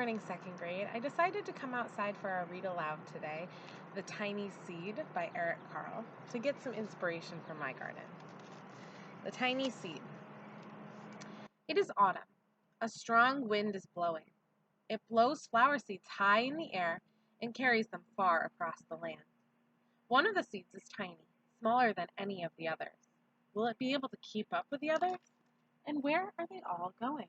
morning, second grade. I decided to come outside for our read aloud today, The Tiny Seed by Eric Carle, to get some inspiration for my garden. The Tiny Seed. It is autumn. A strong wind is blowing. It blows flower seeds high in the air and carries them far across the land. One of the seeds is tiny, smaller than any of the others. Will it be able to keep up with the others? And where are they all going?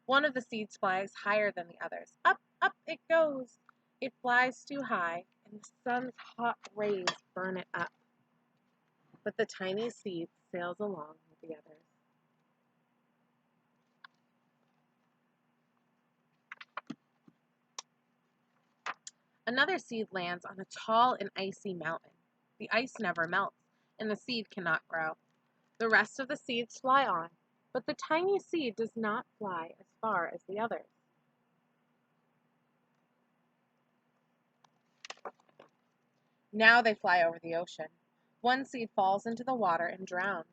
One of the seeds flies higher than the others. Up, up it goes. It flies too high, and the sun's hot rays burn it up. But the tiny seed sails along with the others. Another seed lands on a tall and icy mountain. The ice never melts, and the seed cannot grow. The rest of the seeds fly on, but the tiny seed does not fly as far as the others. Now they fly over the ocean. One seed falls into the water and drowns.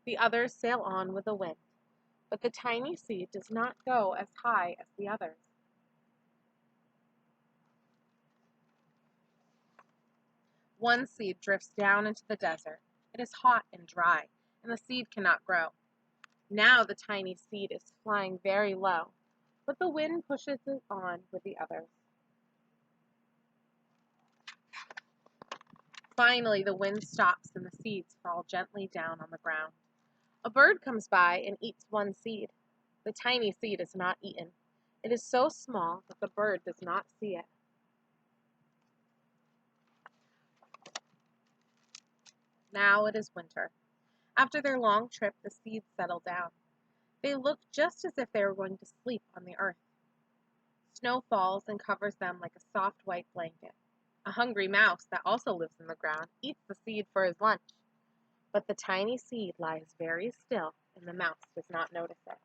The others sail on with the wind, but the tiny seed does not go as high as the others. One seed drifts down into the desert. It is hot and dry, and the seed cannot grow. Now the tiny seed is flying very low, but the wind pushes it on with the others. Finally, the wind stops and the seeds fall gently down on the ground. A bird comes by and eats one seed. The tiny seed is not eaten. It is so small that the bird does not see it. Now it is winter. After their long trip, the seeds settle down. They look just as if they were going to sleep on the earth. Snow falls and covers them like a soft white blanket. A hungry mouse that also lives in the ground eats the seed for his lunch. But the tiny seed lies very still, and the mouse does not notice it.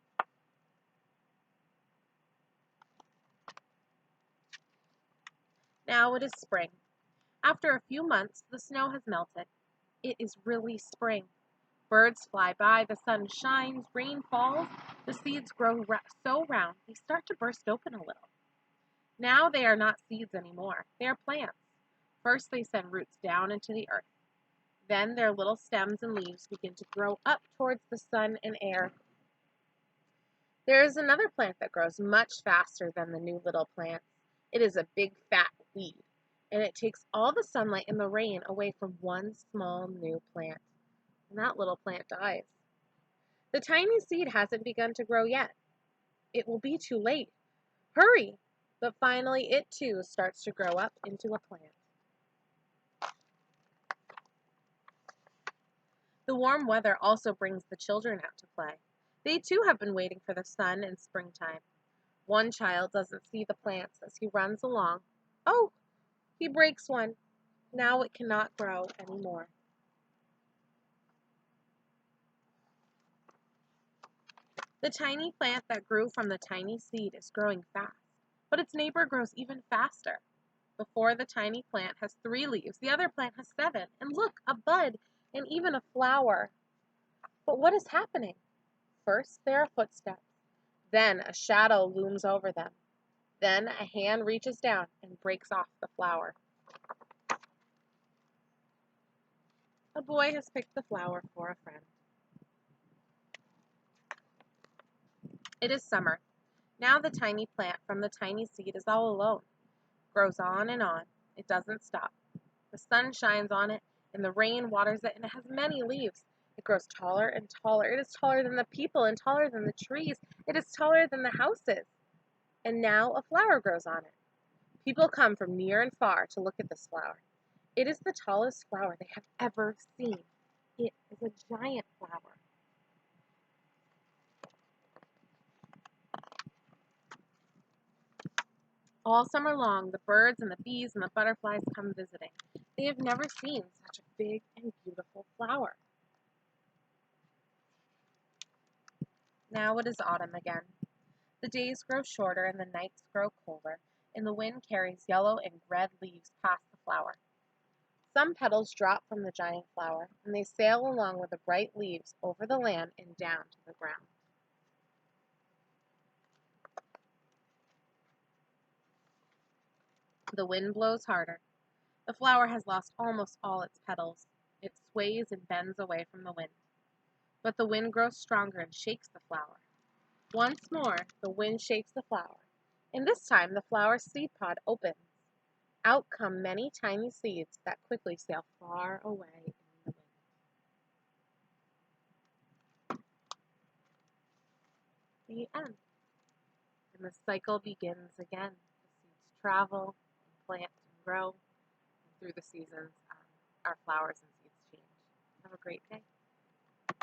Now it is spring. After a few months, the snow has melted. It is really spring. Birds fly by, the sun shines, rain falls, the seeds grow so round they start to burst open a little. Now they are not seeds anymore. They are plants. First they send roots down into the earth. Then their little stems and leaves begin to grow up towards the sun and air. There is another plant that grows much faster than the new little plants. It is a big fat weed, and it takes all the sunlight and the rain away from one small new plant. And that little plant dies. The tiny seed hasn't begun to grow yet. It will be too late. Hurry! But finally it too starts to grow up into a plant. The warm weather also brings the children out to play. They too have been waiting for the sun and springtime. One child doesn't see the plants as he runs along. Oh, he breaks one. Now it cannot grow anymore. The tiny plant that grew from the tiny seed is growing fast, but its neighbor grows even faster. Before the tiny plant has 3 leaves, the other plant has 7, and look, a bud, and even a flower. But what is happening? First, there are footsteps. Then a shadow looms over them. Then a hand reaches down and breaks off the flower. A boy has picked the flower for a friend. It is summer. Now the tiny plant from the tiny seed is all alone. Grows on and on. It doesn't stop. The sun shines on it, and the rain waters it, and it has many leaves. It grows taller and taller. It is taller than the people and taller than the trees. It is taller than the houses. And now a flower grows on it. People come from near and far to look at this flower. It is the tallest flower they have ever seen. It is a giant flower. All summer long, the birds and the bees and the butterflies come visiting. They have never seen such a big and beautiful flower. Now it is autumn again. The days grow shorter and the nights grow colder, and the wind carries yellow and red leaves past the flower. Some petals drop from the giant flower, and they sail along with the bright leaves over the land and down to the ground. The wind blows harder. The flower has lost almost all its petals. It sways and bends away from the wind. But the wind grows stronger and shakes the flower. Once more, the wind shakes the flower, and this time the flower's seed pod opens. Out come many tiny seeds that quickly sail far away in the wind. The end. And the cycle begins again. The seeds travel and plant and grow. And through the seasons, our flowers and seeds change. Have a great day.